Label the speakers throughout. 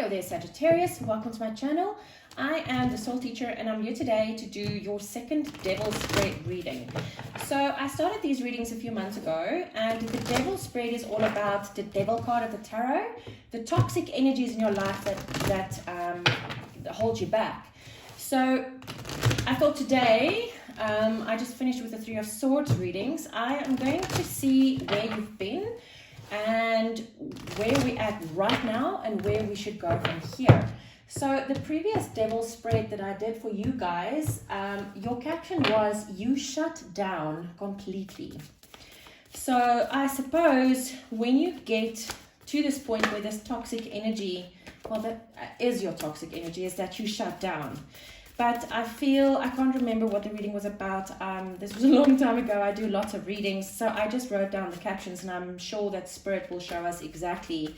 Speaker 1: Hello there, Sagittarius. Welcome to my channel. I am the soul teacher and I'm here today to do your second devil spread reading. So I started these readings a few months ago, and the devil spread is all about the devil card of the tarot, the toxic energies in your life that hold you back. So I thought today, I just finished with the Three of Swords readings. I am going to see where you've been and where we're at right now and where we should go from here. So the previous devil spread that I did for you guys, your caption was, "You shut down completely." So I suppose when you get to this point where this toxic energy, well, that is your toxic energy, is that you shut down. But I can't remember what the reading was about. This was a long time ago. I do lots of readings, so I just wrote down the captions, and I'm sure that Spirit will show us exactly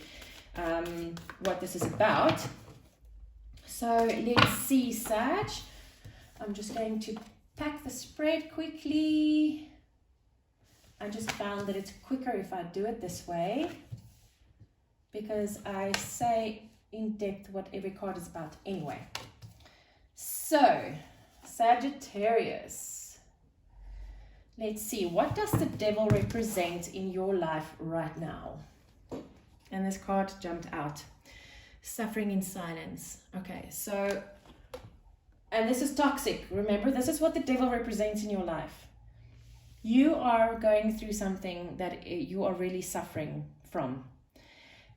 Speaker 1: what this is about. So let's see, Sag. I'm just going to pack the spread quickly. I just found that it's quicker if I do it this way, because I say in depth what every card is about anyway. So, Sagittarius, let's see, what does the devil represent in your life right now? And this card jumped out. Suffering in silence. Okay, so, and this is toxic. Remember, this is what the devil represents in your life. You are going through something that you are really suffering from.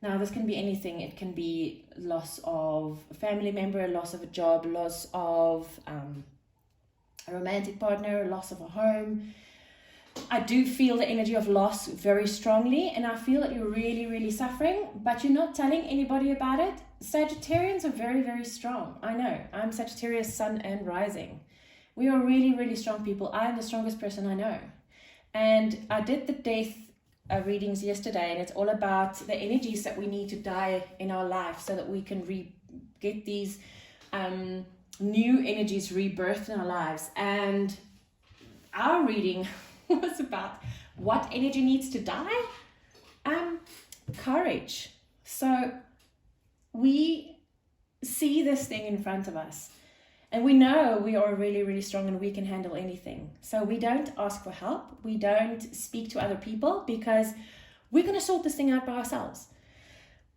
Speaker 1: Now, this can be anything. It can be loss of a family member, loss of a job, loss of a romantic partner, loss of a home. I do feel the energy of loss very strongly, and I feel that you're really, really suffering, but you're not telling anybody about it. Sagittarians are very, very strong. I know. I'm Sagittarius, sun and rising. We are really, really strong people. I am the strongest person I know. And I did the death readings yesterday, and it's all about the energies that we need to die in our life so that we can get these new energies rebirthed in our lives. And our reading was about what energy needs to die. Courage. So we see this thing in front of us, and we know we are really, really strong and we can handle anything. So we don't ask for help. We don't speak to other people because we're going to sort this thing out by ourselves.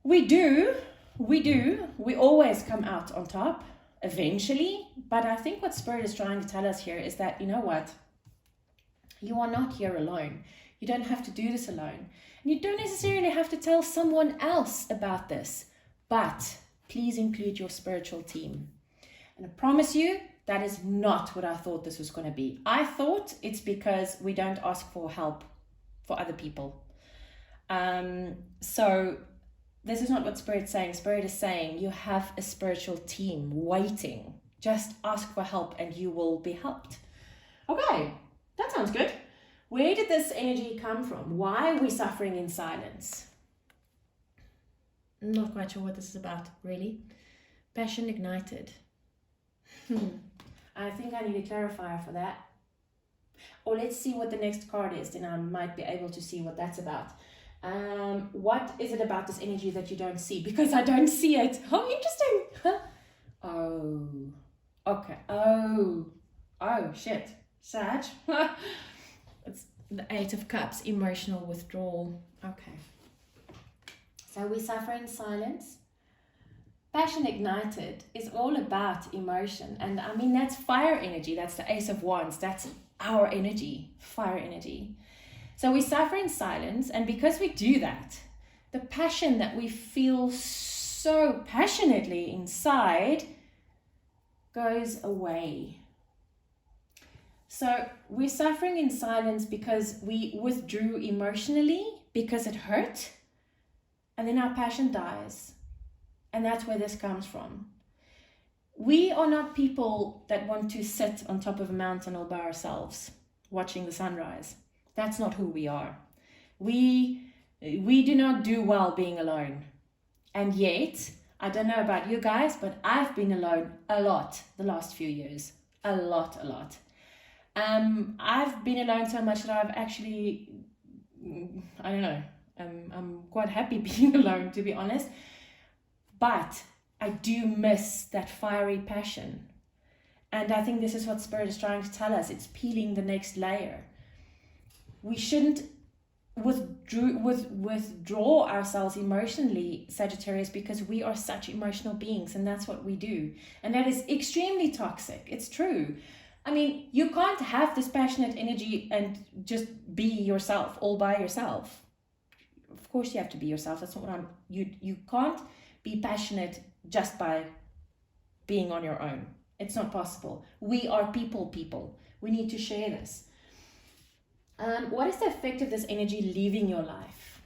Speaker 1: We always come out on top eventually. But I think what Spirit is trying to tell us here is that, you know what? You are not here alone. You don't have to do this alone. And you don't necessarily have to tell someone else about this. But please include your spiritual team. And I promise you, that is not what I thought this was going to be. I thought it's because we don't ask for help for other people. So this is not what Spirit's saying. Spirit is saying you have a spiritual team waiting. Just ask for help and you will be helped. Okay, that sounds good. Where did this energy come from? Why are we suffering in silence? I'm not quite sure what this is about, really. Passion ignited. I think I need a clarifier for that. Or let's see what the next card is, then I might be able to see what that's about. What is it about this energy that you don't see? Because I don't see it. Oh, interesting. Oh, okay. Oh, shit. Sag. It's the Eight of Cups, emotional withdrawal. Okay. So we suffer in silence. Passion ignited is all about emotion. And I mean, that's fire energy. That's the Ace of Wands. That's our energy, fire energy. So we suffer in silence. And because we do that, the passion that we feel so passionately inside goes away. So we're suffering in silence because we withdrew emotionally, because it hurt. And then our passion dies. And that's where this comes from. We are not people that want to sit on top of a mountain all by ourselves, watching the sunrise. That's not who we are. We do not do well being alone. And yet, I don't know about you guys, but I've been alone a lot the last few years. A lot. I've been alone so much that I've actually, I don't know, I'm quite happy being alone, to be honest. But I do miss that fiery passion. And I think this is what Spirit is trying to tell us. It's peeling the next layer. We shouldn't withdraw ourselves emotionally, Sagittarius, because we are such emotional beings, and that's what we do. And that is extremely toxic. It's true. I mean, you can't have this passionate energy and just be yourself all by yourself. Of course you have to be yourself. That's not what you can't be passionate just by being on your own. It's not possible. We are people. We need to share this. What is the effect of this energy leaving your life?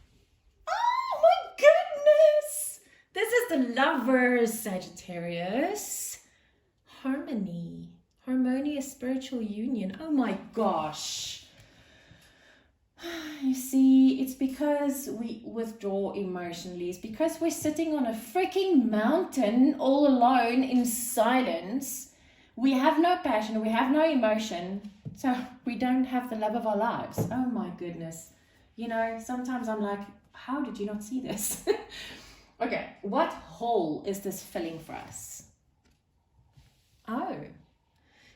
Speaker 1: Oh my goodness! This is the Lovers, Sagittarius. Harmony. Harmonious spiritual union. Oh my gosh. You see, it's because we withdraw emotionally. It's because we're sitting on a freaking mountain all alone in silence. We have no passion. We have no emotion. So we don't have the love of our lives. Oh my goodness. You know, sometimes I'm like, how did you not see this? Okay, what hole is this filling for us? Oh.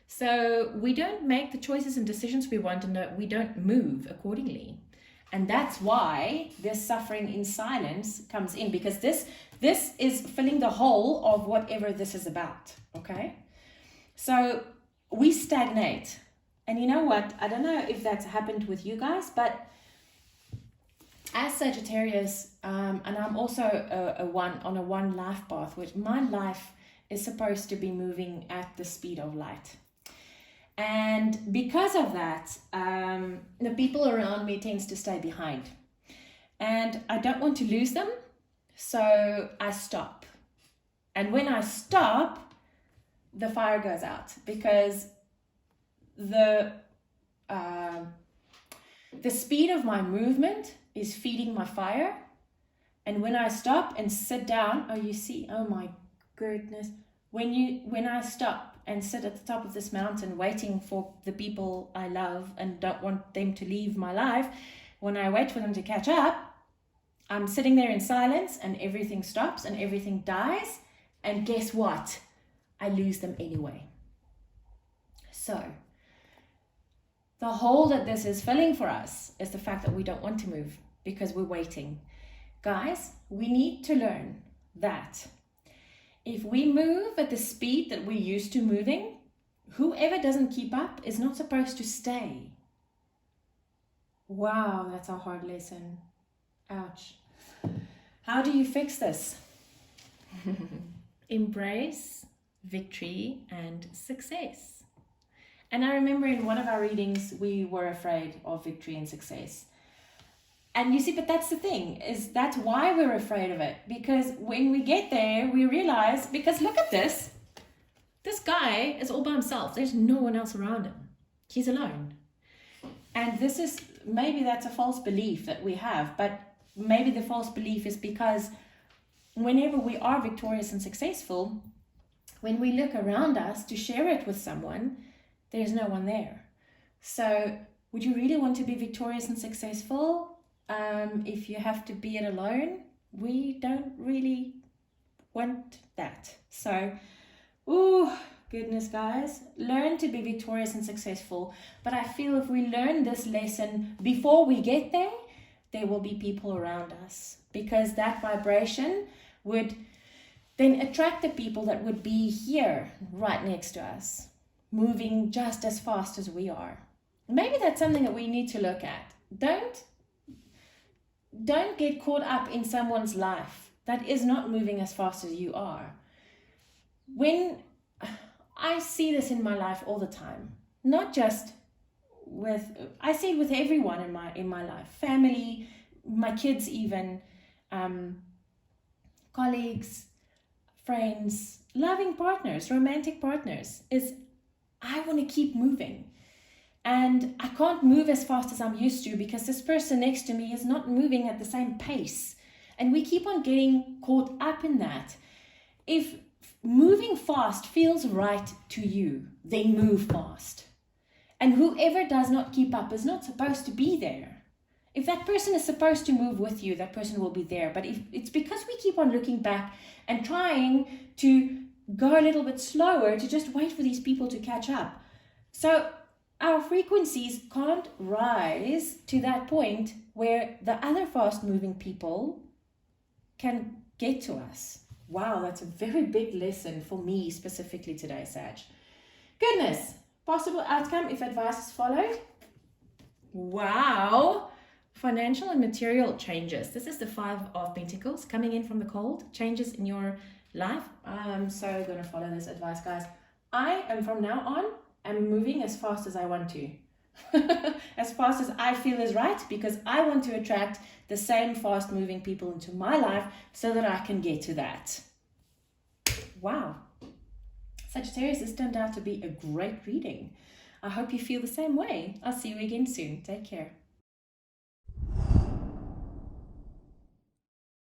Speaker 1: So we don't make the choices and decisions we want, and we don't move accordingly. And that's why this suffering in silence comes in, because this is filling the hole of whatever this is about, okay? So we stagnate. And you know what? I don't know if that's happened with you guys, but as Sagittarius, and I'm also on a one life path, which my life is supposed to be moving at the speed of light. And because of that, the people around me tends to stay behind. And I don't want to lose them, so I stop. And when I stop, the fire goes out, because the speed of my movement is feeding my fire. And when I stop and sit down, oh, you see, oh my goodness, when I stop and sit at the top of this mountain waiting for the people I love and don't want them to leave my life, when I wait for them to catch up, I'm sitting there in silence and everything stops and everything dies. And guess what? I lose them anyway. So the hole that this is filling for us is the fact that we don't want to move because we're waiting. Guys, we need to learn that if we move at the speed that we're used to moving, whoever doesn't keep up is not supposed to stay. Wow, that's a hard lesson. Ouch. How do you fix this? Embrace victory and success. And I remember in one of our readings, we were afraid of victory and success. And you see, but that's the thing, is that's why we're afraid of it. Because when we get there, we realize, because look at this. This guy is all by himself. There's no one else around him. He's alone. And this is, maybe that's a false belief that we have, but maybe the false belief is because whenever we are victorious and successful, when we look around us to share it with someone, there's no one there. So would you really want to be victorious and successful if you have to be it alone? We don't really want that. So, oh goodness, guys, learn to be victorious and successful. But I feel if we learn this lesson before we get there, there will be people around us, because that vibration would then attract the people that would be here right next to us, moving just as fast as we are. Maybe that's something that we need to look at. Don't get caught up in someone's life that is not moving as fast as you are. When I see this in my life all the time, not just I see it with everyone in my life, family, my kids even, colleagues, friends, loving partners, romantic partners, is I want to keep moving. And I can't move as fast as I'm used to because this person next to me is not moving at the same pace. And we keep on getting caught up in that. If moving fast feels right to you, then move fast. And whoever does not keep up is not supposed to be there. If that person is supposed to move with you, that person will be there. But if it's because we keep on looking back and trying to go a little bit slower to just wait for these people to catch up. So our frequencies can't rise to that point where the other fast-moving people can get to us. Wow, that's a very big lesson for me specifically today, Sag. Goodness, possible outcome if advice is followed. Wow. Financial and material changes. This is the 5 of Pentacles coming in from the cold. Changes in your life. I'm so going to follow this advice, guys. I am from now on, I'm moving as fast as I want to. As fast as I feel is right, because I want to attract the same fast moving people into my life so that I can get to that. Wow. Sagittarius, this turned out to be a great reading. I hope you feel the same way. I'll see you again soon. Take care.